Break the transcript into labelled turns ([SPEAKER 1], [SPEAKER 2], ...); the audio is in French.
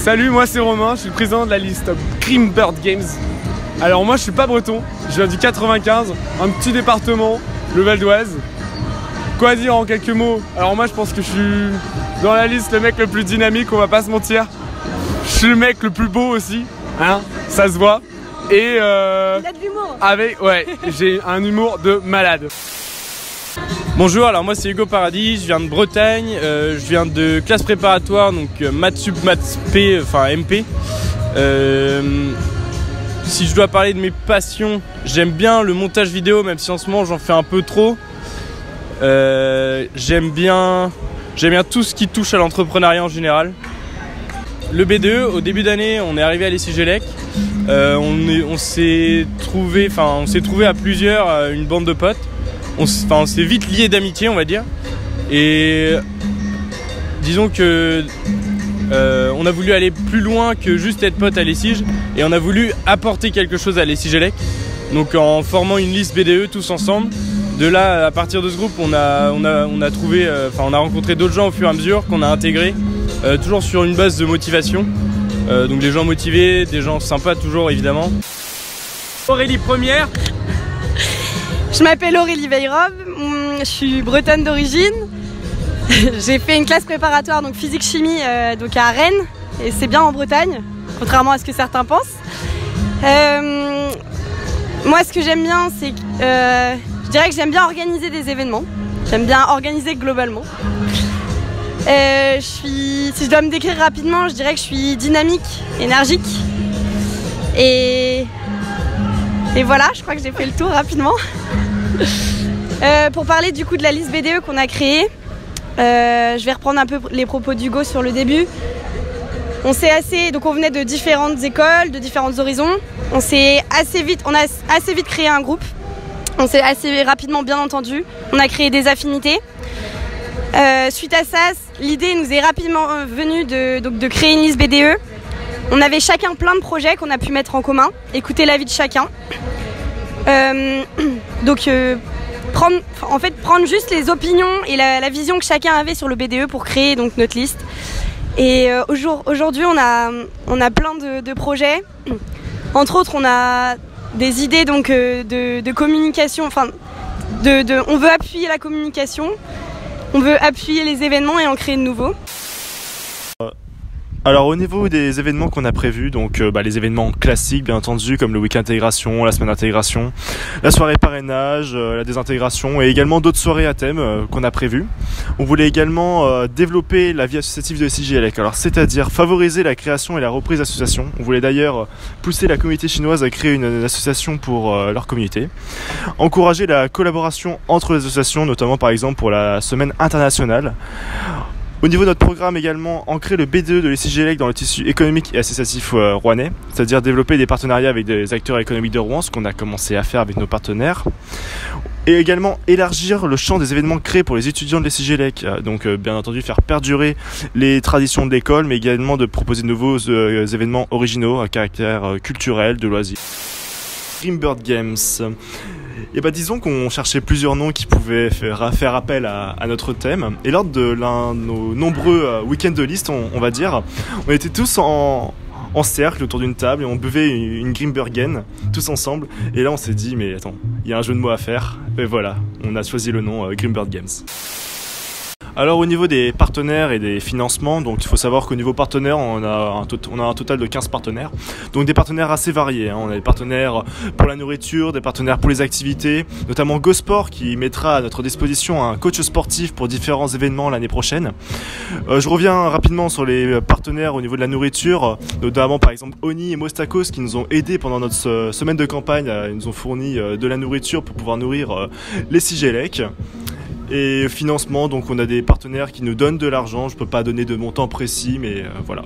[SPEAKER 1] Salut, moi c'est Romain, je suis le président de la liste Grimbird Games. Alors moi je suis pas breton, je viens du 95, un petit département, le Val d'Oise. Quoi dire en quelques mots? Alors moi je pense que je suis dans la liste le mec le plus dynamique, on va pas se mentir. Je suis le mec le plus beau aussi, hein, ça se voit. Et
[SPEAKER 2] il a de l'humour.
[SPEAKER 1] Ouais, j'ai un humour de malade.
[SPEAKER 3] Bonjour, alors moi c'est Hugo Paradis, je viens de Bretagne, je viens de classe préparatoire, donc maths sup, maths P, enfin MP. Si je dois parler de mes passions, j'aime bien le montage vidéo, même si en ce moment j'en fais un peu trop. J'aime bien tout ce qui touche à l'entrepreneuriat en général. Le BDE, au début d'année, on est arrivé à l'ECGLEC. On s'est trouvé à plusieurs, une bande de potes. On s'est vite liés d'amitié, on va dire. Et disons que on a voulu aller plus loin que juste être potes à l'ECIG. Et on a voulu apporter quelque chose à l'ECGLEC. Donc en formant une liste BDE tous ensemble. De là, à partir de ce groupe, on a rencontré d'autres gens au fur et à mesure qu'on a intégrés. Toujours sur une base de motivation. Donc des gens motivés, des gens sympas toujours évidemment. Aurélie première.
[SPEAKER 2] Je m'appelle Aurélie Veyrov, je suis bretonne d'origine. J'ai fait une classe préparatoire, donc physique-chimie, donc à Rennes, et c'est bien en Bretagne, contrairement à ce que certains pensent. Moi, ce que j'aime bien, c'est que je dirais que j'aime bien organiser des événements. J'aime bien organiser globalement. Si je dois me décrire rapidement, je dirais que je suis dynamique, énergique. Et voilà, je crois que j'ai fait le tour rapidement. Pour parler du coup de la liste BDE qu'on a créée, je vais reprendre un peu les propos d'Hugo sur le début. On venait de différentes écoles, de différents horizons. On a assez vite créé un groupe. On s'est assez rapidement bien entendu. On a créé des affinités. Suite à ça, l'idée nous est rapidement venue de créer une liste BDE. On avait chacun plein de projets qu'on a pu mettre en commun, écouter l'avis de chacun. Prendre juste les opinions et la vision que chacun avait sur le BDE pour créer donc notre liste. Et aujourd'hui, on a plein de projets. Entre autres, on a des idées donc de communication. On veut appuyer la communication. On veut appuyer les événements et en créer de nouveaux.
[SPEAKER 4] Alors au niveau des événements qu'on a prévus, donc les événements classiques bien entendu, comme le week-end intégration, la semaine d'intégration, la soirée parrainage, la désintégration et également d'autres soirées à thème qu'on a prévues. On voulait également développer la vie associative de l'ECGLEC, alors c'est-à-dire favoriser la création et la reprise d'associations. On voulait d'ailleurs pousser la communauté chinoise à créer une association pour leur communauté. Encourager la collaboration entre les associations, notamment par exemple pour la semaine internationale. Au niveau de notre programme également, ancrer le BDE de l'ECGLEC dans le tissu économique et associatif rouennais, c'est-à-dire développer des partenariats avec des acteurs économiques de Rouen, ce qu'on a commencé à faire avec nos partenaires. Et également élargir le champ des événements créés pour les étudiants de l'ECGLEC, donc bien entendu faire perdurer les traditions de l'école, mais également de proposer de nouveaux événements originaux à caractère culturel, de loisirs. Grimbird Games. Et disons qu'on cherchait plusieurs noms qui pouvaient faire appel à notre thème. Et lors de l'un de nos nombreux week-ends de liste, on va dire, on était tous en cercle autour d'une table et on buvait une Grimbergen tous ensemble. Et là on s'est dit mais attends, il y a un jeu de mots à faire. Et voilà, on a choisi le nom Grimbird Games. Alors au niveau des partenaires et des financements, donc il faut savoir qu'au niveau partenaire, on a un total de 15 partenaires. Donc des partenaires assez variés, hein. On a des partenaires pour la nourriture, des partenaires pour les activités, notamment GoSport qui mettra à notre disposition un coach sportif pour différents événements l'année prochaine. Je reviens rapidement sur les partenaires au niveau de la nourriture, notamment par exemple Oni et Mostakos qui nous ont aidés pendant notre semaine de campagne. Ils nous ont fourni de la nourriture pour pouvoir nourrir les CGLEC. Et financement, donc on a des partenaires qui nous donnent de l'argent, je peux pas donner de montant précis, mais voilà.